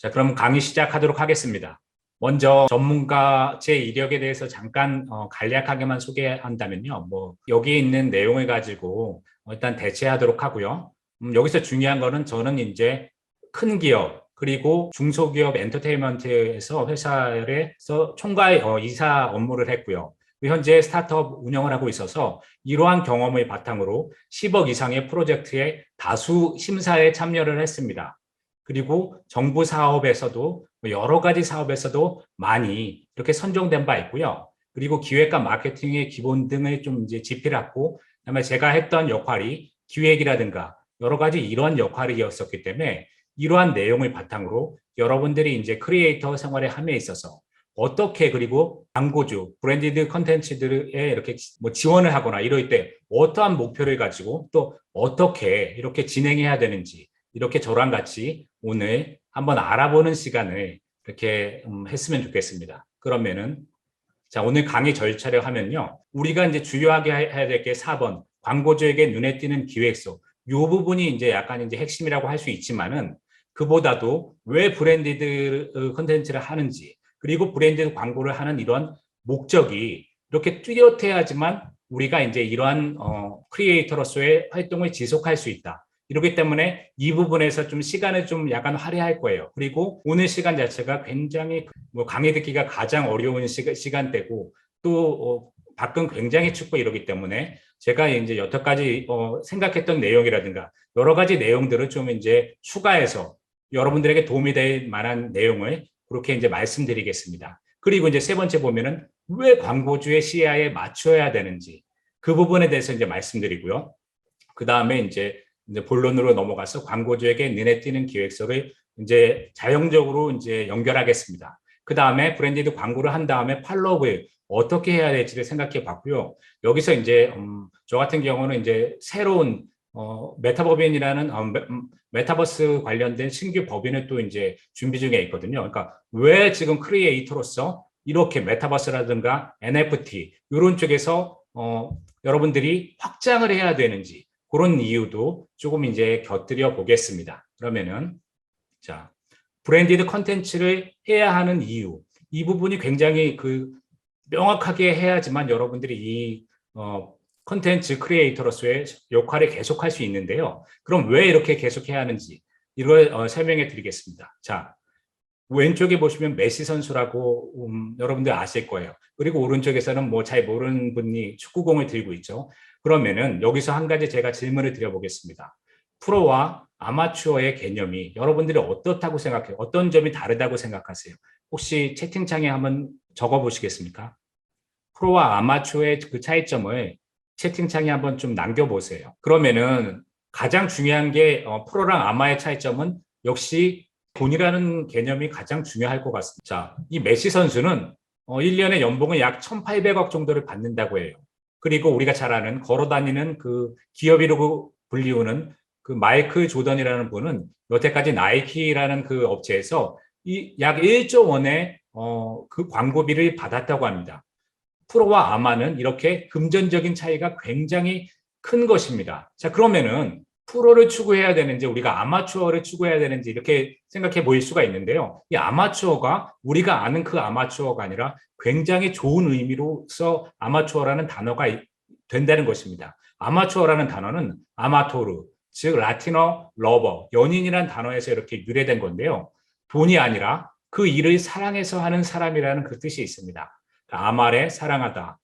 자, 그럼 강의 시작하도록 하겠습니다. 먼저 전문가 제 이력에 대해서 잠깐 간략하게만 소개한다면요. 여기에 있는 내용을 가지고 일단 대체하도록 하고요. 여기서 중요한 거는 저는 이제 큰 기업 그리고 중소기업 엔터테인먼트에서 회사에서 총괄 이사 업무를 했고요. 현재 스타트업 운영을 하고 있어서 이러한 경험을 바탕으로 10억 이상의 프로젝트에 다수 심사에 참여를 했습니다. 그리고 정부 사업에서도 여러 가지 사업에서도 많이 이렇게 선정된 바 있고요. 그리고 기획과 마케팅의 기본 등을 좀 이제 집필했고, 그다음에 제가 했던 역할이 기획이라든가 여러 가지 이러한 역할이었었기 때문에 이러한 내용을 바탕으로 여러분들이 이제 크리에이터 생활에 함에 있어서 어떻게 그리고 광고주, 브랜디드 컨텐츠들에 이렇게 지원을 하거나 이럴 때 어떠한 목표를 가지고 또 어떻게 이렇게 진행해야 되는지 이렇게 저랑 같이 오늘 한번 알아보는 시간을 이렇게 했으면 좋겠습니다. 그러면은 자, 오늘 강의 절차를 하면요. 우리가 이제 주요하게 해야 될 게 4번 광고주에게 눈에 띄는 기획서. 이 부분이 이제 약간 이제 핵심이라고 할 수 있지만은 그보다도 왜 브랜디드 컨텐츠를 하는지 그리고 브랜디드 광고를 하는 이런 목적이 이렇게 뚜렷해야지만 우리가 이제 이러한 크리에이터로서의 활동을 지속할 수 있다. 이렇기 때문에 이 부분에서 좀 시간을 좀 약간 할애할 거예요. 그리고 오늘 시간 자체가 굉장히 강의 듣기가 가장 어려운 시간대고 또 밖은 굉장히 춥고 이러기 때문에 제가 이제 여태까지 생각했던 내용이라든가 여러 가지 내용들을 좀 이제 추가해서 여러분들에게 도움이 될 만한 내용을 그렇게 이제 말씀드리겠습니다. 그리고 이제 세 번째 보면은 왜 광고주의 시야에 맞춰야 되는지 그 부분에 대해서 이제 말씀드리고요. 그 다음에 이제 본론으로 넘어가서 광고주에게 눈에 띄는 기획서를 이제 자연적으로 이제 연결하겠습니다. 그 다음에 브랜디드 광고를 한 다음에 팔로우를 어떻게 해야 될지를 생각해 봤고요. 여기서 이제 저 같은 경우는 이제 새로운 메타법인이라는 메타버스 관련된 신규 법인을 또 이제 준비 중에 있거든요. 그러니까 왜 지금 크리에이터로서 이렇게 메타버스라든가 NFT 이런 쪽에서 여러분들이 확장을 해야 되는지 그런 이유도 조금 이제 곁들여 보겠습니다. 그러면은 자 브랜디드 컨텐츠를 해야 하는 이유 이 부분이 굉장히 명확하게 해야지만 여러분들이 이 컨텐츠 크리에이터로서의 역할을 계속할 수 있는데요. 그럼 왜 이렇게 계속해야 하는지 이걸 설명해 드리겠습니다. 자, 왼쪽에 보시면 메시 선수라고 여러분들 아실 거예요. 그리고 오른쪽에서는 잘 모르는 분이 축구공을 들고 있죠. 그러면은 여기서 한 가지 제가 질문을 드려보겠습니다. 프로와 아마추어의 개념이 여러분들이 어떻다고 생각해요? 어떤 점이 다르다고 생각하세요? 혹시 채팅창에 한번 적어보시겠습니까? 프로와 아마추어의 그 차이점을 채팅창에 한번 좀 남겨보세요. 그러면은 가장 중요한 게 프로랑 아마의 차이점은 역시 돈이라는 개념이 가장 중요할 것 같습니다. 자, 이 메시 선수는 1년에 연봉을 약 1,800억 정도를 받는다고 해요. 그리고 우리가 잘 아는 걸어다니는 그 기업이라고 불리우는 그 마이클 조던이라는 분은 여태까지 나이키라는 그 업체에서 약 1조 원의 그 광고비를 받았다고 합니다. 프로와 아마는 이렇게 금전적인 차이가 굉장히 큰 것입니다. 자, 그러면은 프로를 추구해야 되는지 우리가 아마추어를 추구해야 되는지 이렇게 생각해 보일 수가 있는데요. 이 아마추어가 우리가 아는 그 아마추어가 아니라 굉장히 좋은 의미로서 아마추어라는 단어가 된다는 것입니다. 아마추어라는 단어는 아마토르, 즉 라틴어 러버, 연인이라는 단어에서 이렇게 유래된 건데요. 돈이 아니라 그 일을 사랑해서 하는 사람이라는 그 뜻이 있습니다. 아마레 사랑하다,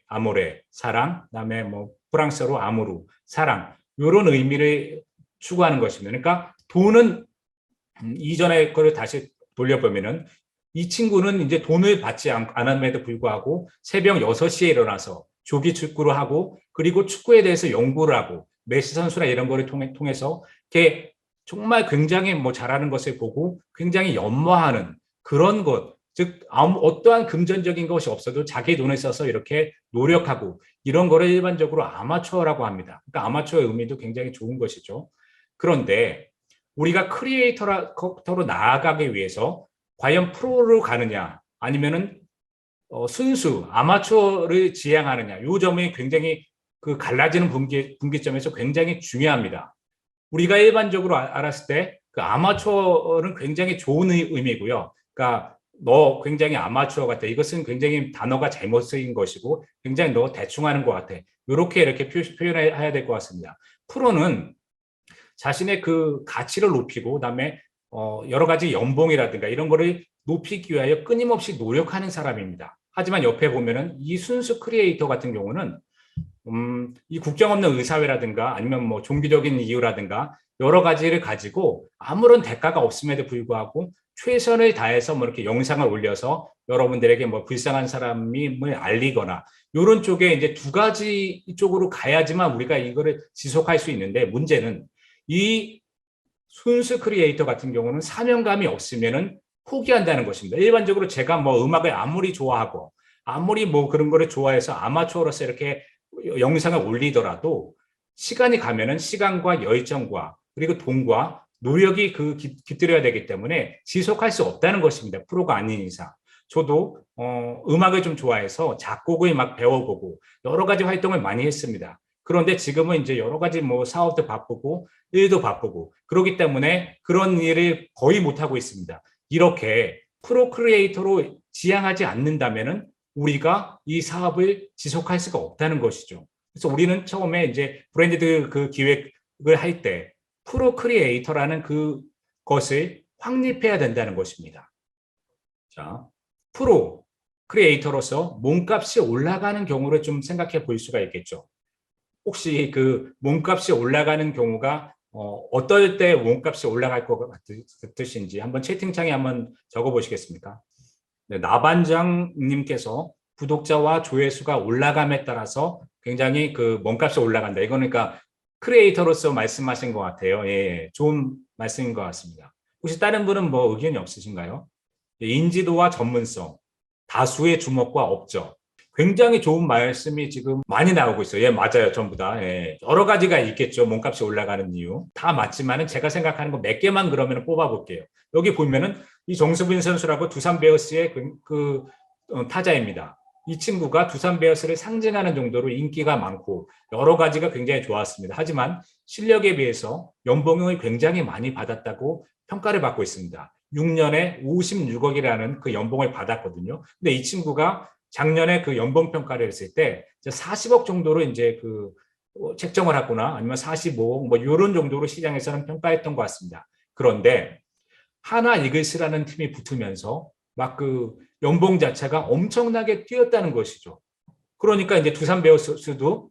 아모레 사랑, 그다음에 프랑스어로 아모르 사랑 이런 의미를 추구하는 것입니다. 그러니까 돈은 이전의 거를 다시 돌려보면은 이 친구는 이제 돈을 받지 않음에도 불구하고 새벽 6시에 일어나서 조기 축구를 하고 그리고 축구에 대해서 연구를 하고 메시 선수나 이런 거를 통해서 이렇게 정말 굉장히 잘하는 것을 보고 굉장히 연마하는 그런 것, 즉 어떠한 금전적인 것이 없어도 자기 돈을 써서 이렇게 노력하고 이런 거를 일반적으로 아마추어라고 합니다. 그러니까 아마추어의 의미도 굉장히 좋은 것이죠. 그런데 우리가 크리에이터로 나아가기 위해서 과연 프로로 가느냐 아니면은 순수 아마추어를 지향하느냐 이 점이 굉장히 갈라지는 분기점에서 굉장히 중요합니다. 우리가 일반적으로 알았을 때 그 아마추어는 굉장히 좋은 의미고요. 그러니까 너 굉장히 아마추어 같아. 이것은 굉장히 단어가 잘못 쓰인 것이고 굉장히 너 대충 하는 것 같아. 이렇게 표현해야 될 것 같습니다. 프로는 자신의 그 가치를 높이고 그다음에 여러 가지 연봉이라든가 이런 거를 높이기 위하여 끊임없이 노력하는 사람입니다. 하지만 옆에 보면은 이 순수 크리에이터 같은 경우는 이 국경 없는 의사회라든가 아니면 뭐 종교적인 이유라든가 여러 가지를 가지고 아무런 대가가 없음에도 불구하고 최선을 다해서 뭐 이렇게 영상을 올려서 여러분들에게 뭐 불쌍한 사람임을 알리거나 이런 쪽에 이제 두 가지 쪽으로 가야지만 우리가 이거를 지속할 수 있는데 문제는 이 순수 크리에이터 같은 경우는 사명감이 없으면은 포기한다는 것입니다. 일반적으로 제가 뭐 음악을 아무리 좋아하고 아무리 뭐 그런 거를 좋아해서 아마추어로서 이렇게 영상을 올리더라도 시간이 가면은 시간과 열정과 그리고 돈과 노력이 깃들여야 되기 때문에 지속할 수 없다는 것입니다. 프로가 아닌 이상. 저도 음악을 좀 좋아해서 작곡을 막 배워보고 여러 가지 활동을 많이 했습니다. 그런데 지금은 이제 여러 가지 뭐 사업도 바쁘고 일도 바쁘고 그렇기 때문에 그런 일을 거의 못하고 있습니다. 이렇게 프로 크리에이터로 지향하지 않는다면은 우리가 이 사업을 지속할 수가 없다는 것이죠. 그래서 우리는 처음에 이제 브랜드 그 기획을 할 때 프로 크리에이터라는 그것을 확립해야 된다는 것입니다. 자, 프로 크리에이터로서 몸값이 올라가는 경우를 좀 생각해 볼 수가 있겠죠. 혹시 그 몸값이 올라가는 경우가 어떨 때 몸값이 올라갈 것 같으신지 한번 채팅창에 한번 적어 보시겠습니까? 네, 나반장님께서 구독자와 조회수가 올라감에 따라서 굉장히 그 몸값이 올라간다. 이거는 그러니까 크리에이터로서 말씀하신 것 같아요. 예, 좋은 말씀인 것 같습니다. 혹시 다른 분은 뭐 의견이 없으신가요? 인지도와 전문성, 다수의 주목과 업적. 굉장히 좋은 말씀이 지금 많이 나오고 있어요. 예, 맞아요. 전부 다. 예. 여러 가지가 있겠죠. 몸값이 올라가는 이유. 다 맞지만은 제가 생각하는 거 몇 개만 그러면 뽑아볼게요. 여기 보면은 이 정수빈 선수라고 두산 베어스의 타자입니다. 이 친구가 두산 베어스를 상징하는 정도로 인기가 많고 여러 가지가 굉장히 좋았습니다. 하지만 실력에 비해서 연봉을 굉장히 많이 받았다고 평가를 받고 있습니다. 6년에 56억이라는 그 연봉을 받았거든요. 근데 이 친구가 작년에 그 연봉 평가를 했을 때 40억 정도로 이제 그 책정을 하거나 아니면 45억 뭐 이런 정도로 시장에서는 평가했던 것 같습니다. 그런데 하나 이글스라는 팀이 붙으면서 막 그 연봉 자체가 엄청나게 뛰었다는 것이죠. 그러니까 이제 두산 베어스도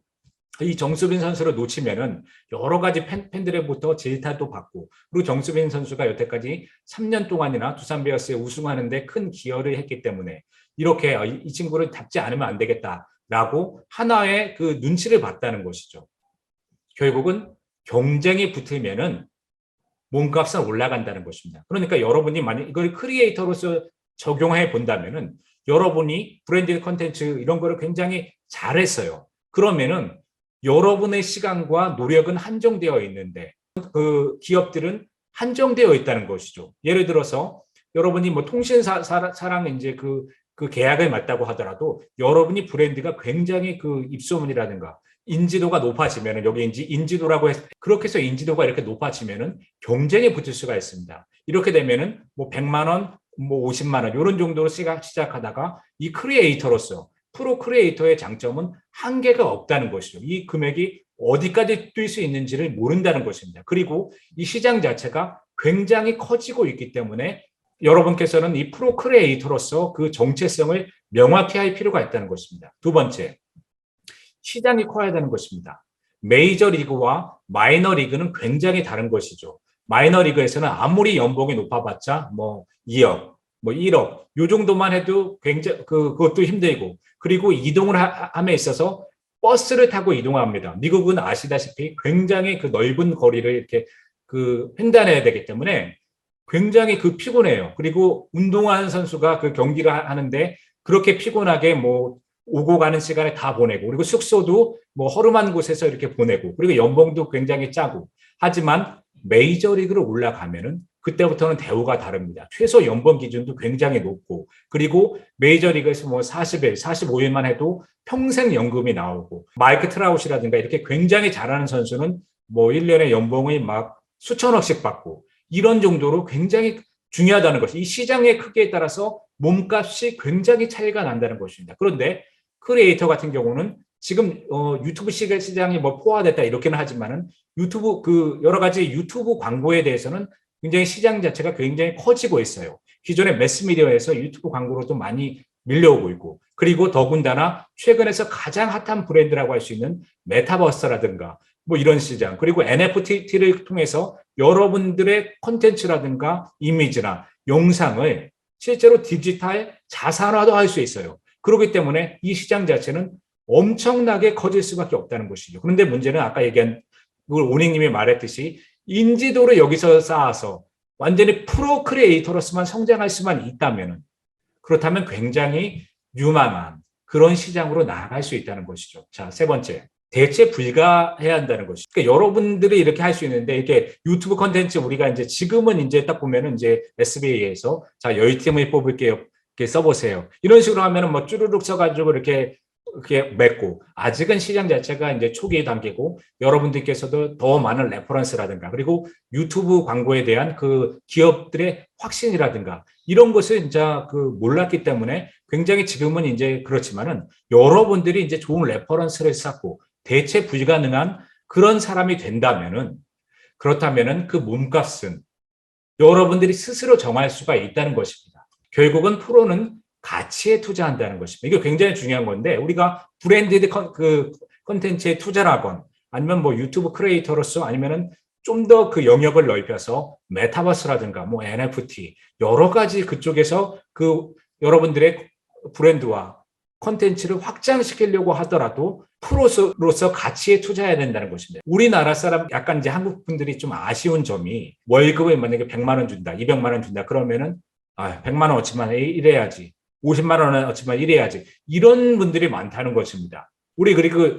이 정수빈 선수를 놓치면은 여러 가지 팬들의부터 질타도 받고 그리고 정수빈 선수가 여태까지 3년 동안이나 두산 베어스에 우승하는데 큰 기여를 했기 때문에 이렇게 이 친구를 잡지 않으면 안 되겠다라고 하나의 그 눈치를 봤다는 것이죠. 결국은 경쟁이 붙으면은 몸값은 올라간다는 것입니다. 그러니까 여러분이 만약 이걸 크리에이터로서 적용해 본다면은 여러분이 브랜디드 컨텐츠 이런 거를 굉장히 잘했어요. 그러면은 여러분의 시간과 노력은 한정되어 있는데 그 기업들은 한정되어 있다는 것이죠. 예를 들어서 여러분이 뭐 통신사랑 이제 그 계약을 맞다고 하더라도 여러분이 브랜드가 굉장히 그 입소문이라든가 인지도가 높아지면은 여기 인지도라고 그렇게 해서 인지도가 이렇게 높아지면은 경쟁에 붙을 수가 있습니다. 이렇게 되면은 뭐 100만 원, 뭐 50만 원 이런 정도로 시작하다가 이 크리에이터로서 프로 크리에이터의 장점은 한계가 없다는 것이죠. 이 금액이 어디까지 뛸 수 있는지를 모른다는 것입니다. 그리고 이 시장 자체가 굉장히 커지고 있기 때문에 여러분께서는 이 프로 크리에이터로서 그 정체성을 명확히 할 필요가 있다는 것입니다. 두 번째, 시장이 커야 되는 것입니다. 메이저리그와 마이너리그는 굉장히 다른 것이죠. 마이너리그에서는 아무리 연봉이 높아봤자 뭐 2억, 뭐 1억 요 정도만 해도 굉장히 그것도 힘들고 그리고 이동을 함에 있어서 버스를 타고 이동합니다. 미국은 아시다시피 굉장히 그 넓은 거리를 이렇게 그 횡단해야 되기 때문에 굉장히 피곤해요. 그리고 운동하는 선수가 그 경기를 하는데 그렇게 피곤하게 뭐 오고 가는 시간에 다 보내고 그리고 숙소도 뭐 허름한 곳에서 이렇게 보내고 그리고 연봉도 굉장히 짜고 하지만 메이저리그로 올라가면은 그때부터는 대우가 다릅니다. 최소 연봉 기준도 굉장히 높고 그리고 메이저리그에서 뭐 40일, 45일만 해도 평생 연금이 나오고 마이크 트라우시라든가 이렇게 굉장히 잘하는 선수는 뭐 1년에 연봉이 막 수천억씩 받고 이런 정도로 굉장히 중요하다는 것이 이 시장의 크기에 따라서 몸값이 굉장히 차이가 난다는 것입니다. 그런데 크리에이터 같은 경우는 지금 유튜브 시장이 뭐 포화됐다 이렇게는 하지만은 유튜브 그 여러 가지 유튜브 광고에 대해서는 굉장히 시장 자체가 굉장히 커지고 있어요. 기존의 매스미디어에서 유튜브 광고로도 많이 밀려오고 있고 그리고 더군다나 최근에서 가장 핫한 브랜드라고 할 수 있는 메타버스라든가 뭐 이런 시장 그리고 NFT를 통해서 여러분들의 콘텐츠라든가 이미지나 영상을 실제로 디지털 자산화도 할 수 있어요. 그렇기 때문에 이 시장 자체는 엄청나게 커질 수밖에 없다는 것이죠. 그런데 문제는 아까 얘기한 오닝님이 말했듯이 인지도를 여기서 쌓아서 완전히 프로 크리에이터로서만 성장할 수만 있다면 그렇다면 굉장히 유망한 그런 시장으로 나아갈 수 있다는 것이죠. 자, 세 번째. 대체 불가해야 한다는 것이죠. 그러니까 여러분들이 이렇게 할 수 있는데 이렇게 유튜브 컨텐츠 우리가 이제 지금은 이제 딱 보면은 이제 SBA에서 자, 10팀을 뽑을게요. 이렇게 써보세요. 이런 식으로 하면은 뭐 쭈루룩 써가지고 이렇게 맺고 아직은 시장 자체가 이제 초기 단계고 여러분들께서도 더 많은 레퍼런스라든가 그리고 유튜브 광고에 대한 그 기업들의 확신이라든가 이런 것을 이제 그 몰랐기 때문에 굉장히 지금은 이제 그렇지만은 여러분들이 이제 좋은 레퍼런스를 쌓고 대체 불가능한 그런 사람이 된다면은 그렇다면은 그 몸값은 여러분들이 스스로 정할 수가 있다는 것입니다. 결국은 프로는 가치에 투자한다는 것입니다. 이게 굉장히 중요한 건데 우리가 브랜디드 그 컨텐츠에 투자를 하건 아니면 뭐 유튜브 크리에이터로서 아니면은 좀 더 그 영역을 넓혀서 메타버스라든가 뭐 NFT 여러 가지 그쪽에서 그 여러분들의 브랜드와 컨텐츠를 확장시키려고 하더라도 프로로서 가치에 투자해야 된다는 것입니다. 우리나라 사람 약간 이제 한국 분들이 좀 아쉬운 점이 월급을 만약에 100만 원 준다, 200만 원 준다 그러면은 100만 원어치만 이래야지. 50만 원어치만 이래야지. 이런 분들이 많다는 것입니다. 우리 그리고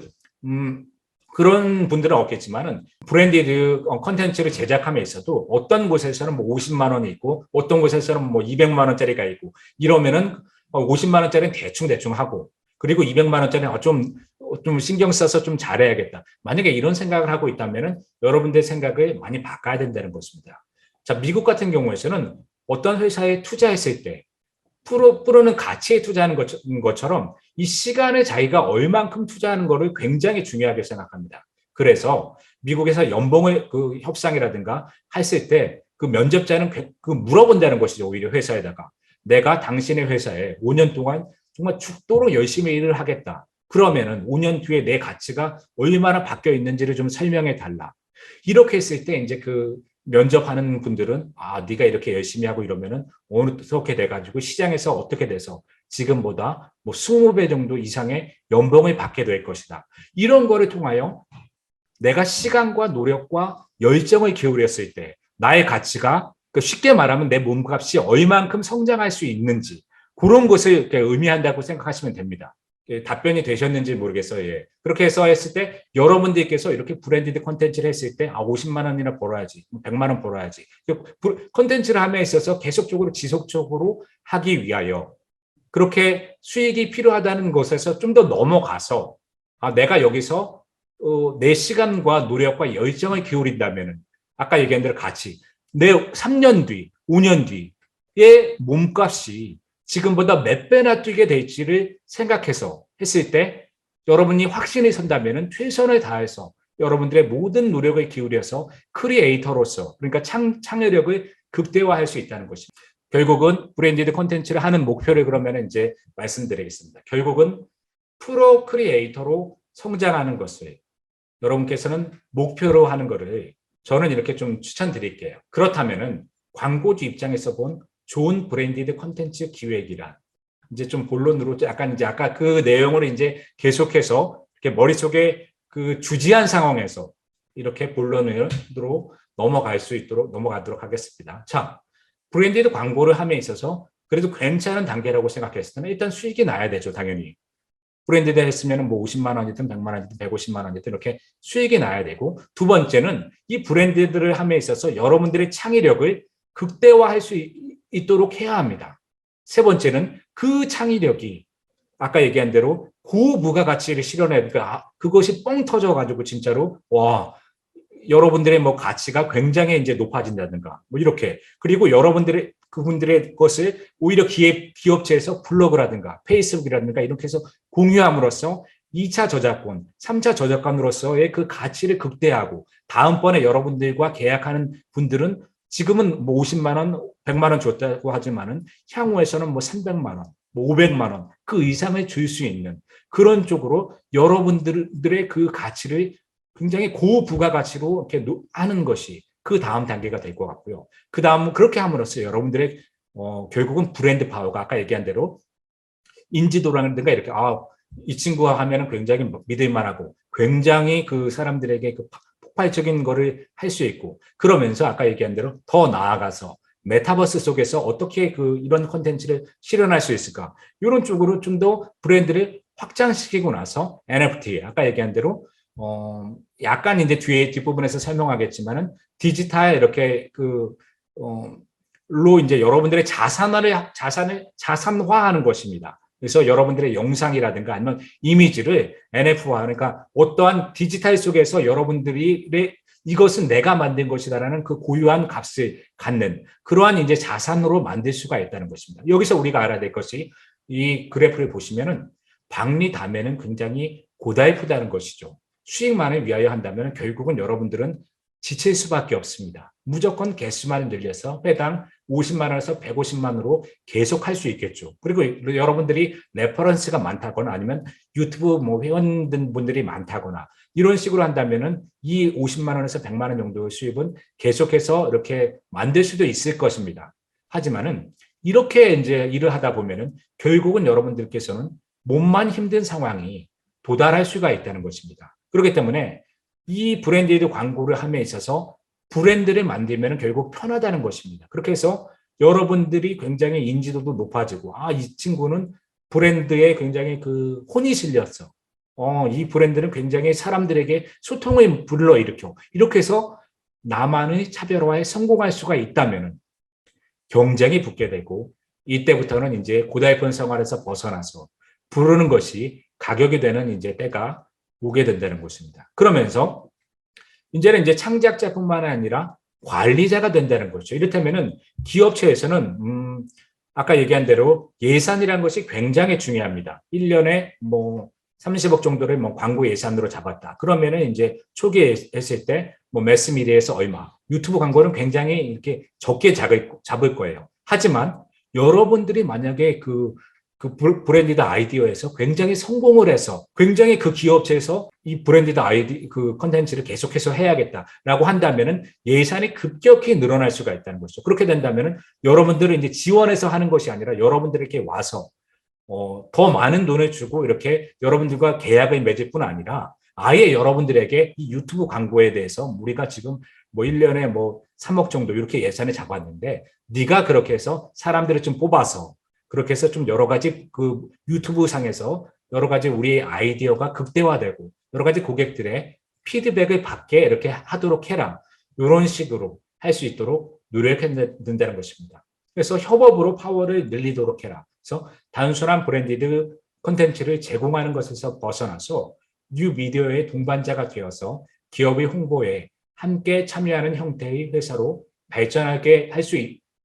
그런 분들은 없겠지만은 브랜디드 컨텐츠를 제작함에 있어도 어떤 곳에서는 뭐 50만 원이 있고 어떤 곳에서는 뭐 200만 원짜리가 있고 이러면은 50만 원짜리는 대충 하고 그리고 200만 원짜리는 좀 신경 써서 좀 잘해야겠다. 만약에 이런 생각을 하고 있다면은 여러분들 생각을 많이 바꿔야 된다는 것입니다. 자, 미국 같은 경우에서는 어떤 회사에 투자했을 때 프로는 가치에 투자하는 것처럼 이 시간을 자기가 얼만큼 투자하는 것을 굉장히 중요하게 생각합니다. 그래서 미국에서 연봉을 그 협상이라든가 했을 때 그 면접자는 그 물어본다는 것이죠. 오히려 회사에다가 내가 당신의 회사에 5년 동안 정말 죽도록 열심히 일을 하겠다. 그러면은 5년 뒤에 내 가치가 얼마나 바뀌어 있는지를 좀 설명해 달라. 이렇게 했을 때 이제 그 면접하는 분들은 네가 이렇게 열심히 하고 이러면은 어떻게 돼가지고 시장에서 어떻게 돼서 지금보다 뭐 20배 정도 이상의 연봉을 받게 될 것이다. 이런 거를 통하여 내가 시간과 노력과 열정을 기울였을 때 나의 가치가 쉽게 말하면 내 몸값이 얼만큼 성장할 수 있는지 그런 것을 의미한다고 생각하시면 됩니다. 답변이 되셨는지 모르겠어요. 예. 그렇게 해서 했을 때 여러분들께서 이렇게 브랜디드 콘텐츠를 했을 때 50만 원이나 벌어야지 100만 원 벌어야지 콘텐츠를 함에 있어서 계속적으로 지속적으로 하기 위하여 그렇게 수익이 필요하다는 것에서 좀 더 넘어가서 내가 여기서 내 시간과 노력과 열정을 기울인다면 아까 얘기한 대로 가치 내 3년 뒤 5년 뒤의 몸값이 지금보다 몇 배나 뛰게 될지를 생각해서 했을 때 여러분이 확신이 선다면 최선을 다해서 여러분들의 모든 노력을 기울여서 크리에이터로서 그러니까 창의력을 극대화할 수 있다는 것입니다. 결국은 브랜디드 콘텐츠를 하는 목표를 그러면 이제 말씀드리겠습니다. 결국은 프로 크리에이터로 성장하는 것을 여러분께서는 목표로 하는 것을 저는 이렇게 좀 추천드릴게요. 그렇다면은 광고주 입장에서 본 좋은 브랜디드 컨텐츠 기획이란 이제 좀 본론으로 약간 이제 아까 그 내용을 이제 계속해서 이렇게 머릿속에 그 주지한 상황에서 이렇게 본론으로 넘어가도록 하겠습니다. 자, 브랜디드 광고를 함에 있어서 그래도 괜찮은 단계라고 생각했을 때는 일단 수익이 나야 되죠, 당연히. 브랜디드 했으면 뭐 50만 원이든 100만 원이든 150만 원이든 이렇게 수익이 나야 되고 두 번째는 이 브랜디드를 함에 있어서 여러분들의 창의력을 극대화할 수 있도록 해야 합니다. 세 번째는 그 창의력이 아까 얘기한 대로 고부가가치를 실현해야 되니까 그것이 뻥 터져가지고 진짜로 여러분들의 뭐 가치가 굉장히 이제 높아진다든가 뭐 이렇게 그리고 여러분들의 그분들의 것을 오히려 기업체에서 블로그라든가 페이스북이라든가 이렇게 해서 공유함으로써 2차 저작권, 3차 저작권으로서의 그 가치를 극대화하고 다음번에 여러분들과 계약하는 분들은 지금은 뭐 50만 원, 100만 원 줬다고 하지만은 향후에서는 뭐 300만 원, 뭐 500만 원 그 이상을 줄 수 있는 그런 쪽으로 여러분들의 그 가치를 굉장히 고부가가치로 이렇게 하는 것이 그 다음 단계가 될 것 같고요. 그 다음 그렇게 함으로써 여러분들의 결국은 브랜드 파워가 아까 얘기한 대로 인지도라든가 이렇게 이 친구와 하면은 굉장히 믿을만하고 굉장히 그 사람들에게 그 폭발적인 거를 할 수 있고 그러면서 아까 얘기한 대로 더 나아가서 메타버스 속에서 어떻게 그 이런 콘텐츠를 실현할 수 있을까 이런 쪽으로 좀 더 브랜드를 확장시키고 나서 NFT 아까 얘기한 대로 약간 이제 뒤에 뒷부분에서 설명하겠지만은 디지털 이렇게 로 이제 여러분들의 자산화하는 것입니다. 그래서 여러분들의 영상이라든가 아니면 이미지를 NF화, 그러니까 어떠한 디지털 속에서 여러분들이 이것은 내가 만든 것이다라는 그 고유한 값을 갖는 그러한 이제 자산으로 만들 수가 있다는 것입니다. 여기서 우리가 알아야 될 것이 이 그래프를 보시면은 박리담에는 굉장히 고달프다는 것이죠. 수익만을 위하여 한다면 결국은 여러분들은 지칠 수밖에 없습니다. 무조건 개수만 늘려서 회당 50만 원에서 150만 원으로 계속 할 수 있겠죠. 그리고 여러분들이 레퍼런스가 많다거나 아니면 유튜브 뭐 회원분들이 많다거나 이런 식으로 한다면은 이 50만 원에서 100만 원 정도의 수입은 계속해서 이렇게 만들 수도 있을 것입니다. 하지만은 이렇게 이제 일을 하다 보면은 결국은 여러분들께서는 몸만 힘든 상황이 도달할 수가 있다는 것입니다. 그렇기 때문에 이 브랜드에도 광고를 함에 있어서 브랜드를 만들면 결국 편하다는 것입니다. 그렇게 해서 여러분들이 굉장히 인지도도 높아지고, 이 친구는 브랜드에 굉장히 그 혼이 실렸어. 이 브랜드는 굉장히 사람들에게 소통을 불러일으켜. 이렇게 해서 나만의 차별화에 성공할 수가 있다면 경쟁이 붙게 되고, 이때부터는 이제 고달픈 생활에서 벗어나서 부르는 것이 가격이 되는 이제 때가 오게 된다는 것입니다. 그러면서 이제는 이제 창작자뿐만 아니라 관리자가 된다는 거죠. 이렇다면은 기업체에서는 아까 얘기한 대로 예산이라는 것이 굉장히 중요합니다. 1년에 뭐 30억 정도를 뭐 광고 예산으로 잡았다. 그러면은 이제 초기에 했을 때 뭐 매스미디어에서 얼마, 유튜브 광고는 굉장히 이렇게 적게 잡을 거예요. 하지만 여러분들이 만약에 그 브랜디드 아이디어에서 굉장히 성공을 해서 굉장히 그 기업체에서 이 브랜디드 그 컨텐츠를 계속해서 해야겠다라고 한다면은 예산이 급격히 늘어날 수가 있다는 것이죠. 그렇게 된다면은 여러분들은 이제 지원해서 하는 것이 아니라 여러분들에게 와서 더 많은 돈을 주고 이렇게 여러분들과 계약을 맺을 뿐 아니라 아예 여러분들에게 이 유튜브 광고에 대해서 우리가 지금 뭐 1년에 뭐 3억 정도 이렇게 예산을 잡았는데 네가 그렇게 해서 사람들을 좀 뽑아서 그렇게 해서 좀 여러 가지 그 유튜브 상에서 여러 가지 우리의 아이디어가 극대화되고 여러 가지 고객들의 피드백을 받게 이렇게 하도록 해라. 이런 식으로 할 수 있도록 노력한다는 것입니다. 그래서 협업으로 파워를 늘리도록 해라. 그래서 단순한 브랜디드 콘텐츠를 제공하는 것에서 벗어나서 뉴 미디어의 동반자가 되어서 기업의 홍보에 함께 참여하는 형태의 회사로 발전하게 할 수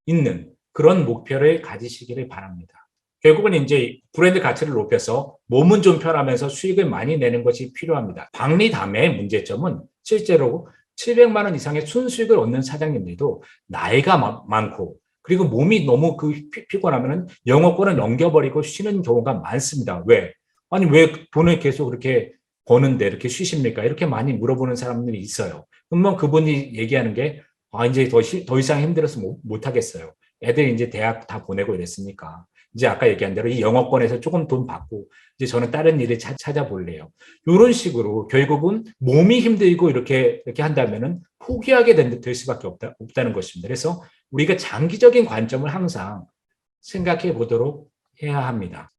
있는 그런 목표를 가지시기를 바랍니다. 결국은 이제 브랜드 가치를 높여서 몸은 좀 편하면서 수익을 많이 내는 것이 필요합니다. 박리담의 문제점은 실제로 700만 원 이상의 순수익을 얻는 사장님들도 나이가 많고 그리고 몸이 너무 피곤하면 영업권을 넘겨버리고 쉬는 경우가 많습니다. 왜? 아니 왜 돈을 계속 그렇게 버는데 이렇게 쉬십니까? 이렇게 많이 물어보는 사람들이 있어요. 그러면 그분이 얘기하는 게 이제 더 이상 힘들어서 못 하겠어요. 애들이 이제 대학 다 보내고 이랬으니까. 이제 아까 얘기한 대로 이 영어권에서 조금 돈 받고 이제 저는 다른 일을 찾아볼래요. 이런 식으로 결국은 몸이 힘들고 이렇게 한다면은 포기하게 될 수밖에 없다는 것입니다. 그래서 우리가 장기적인 관점을 항상 생각해 보도록 해야 합니다.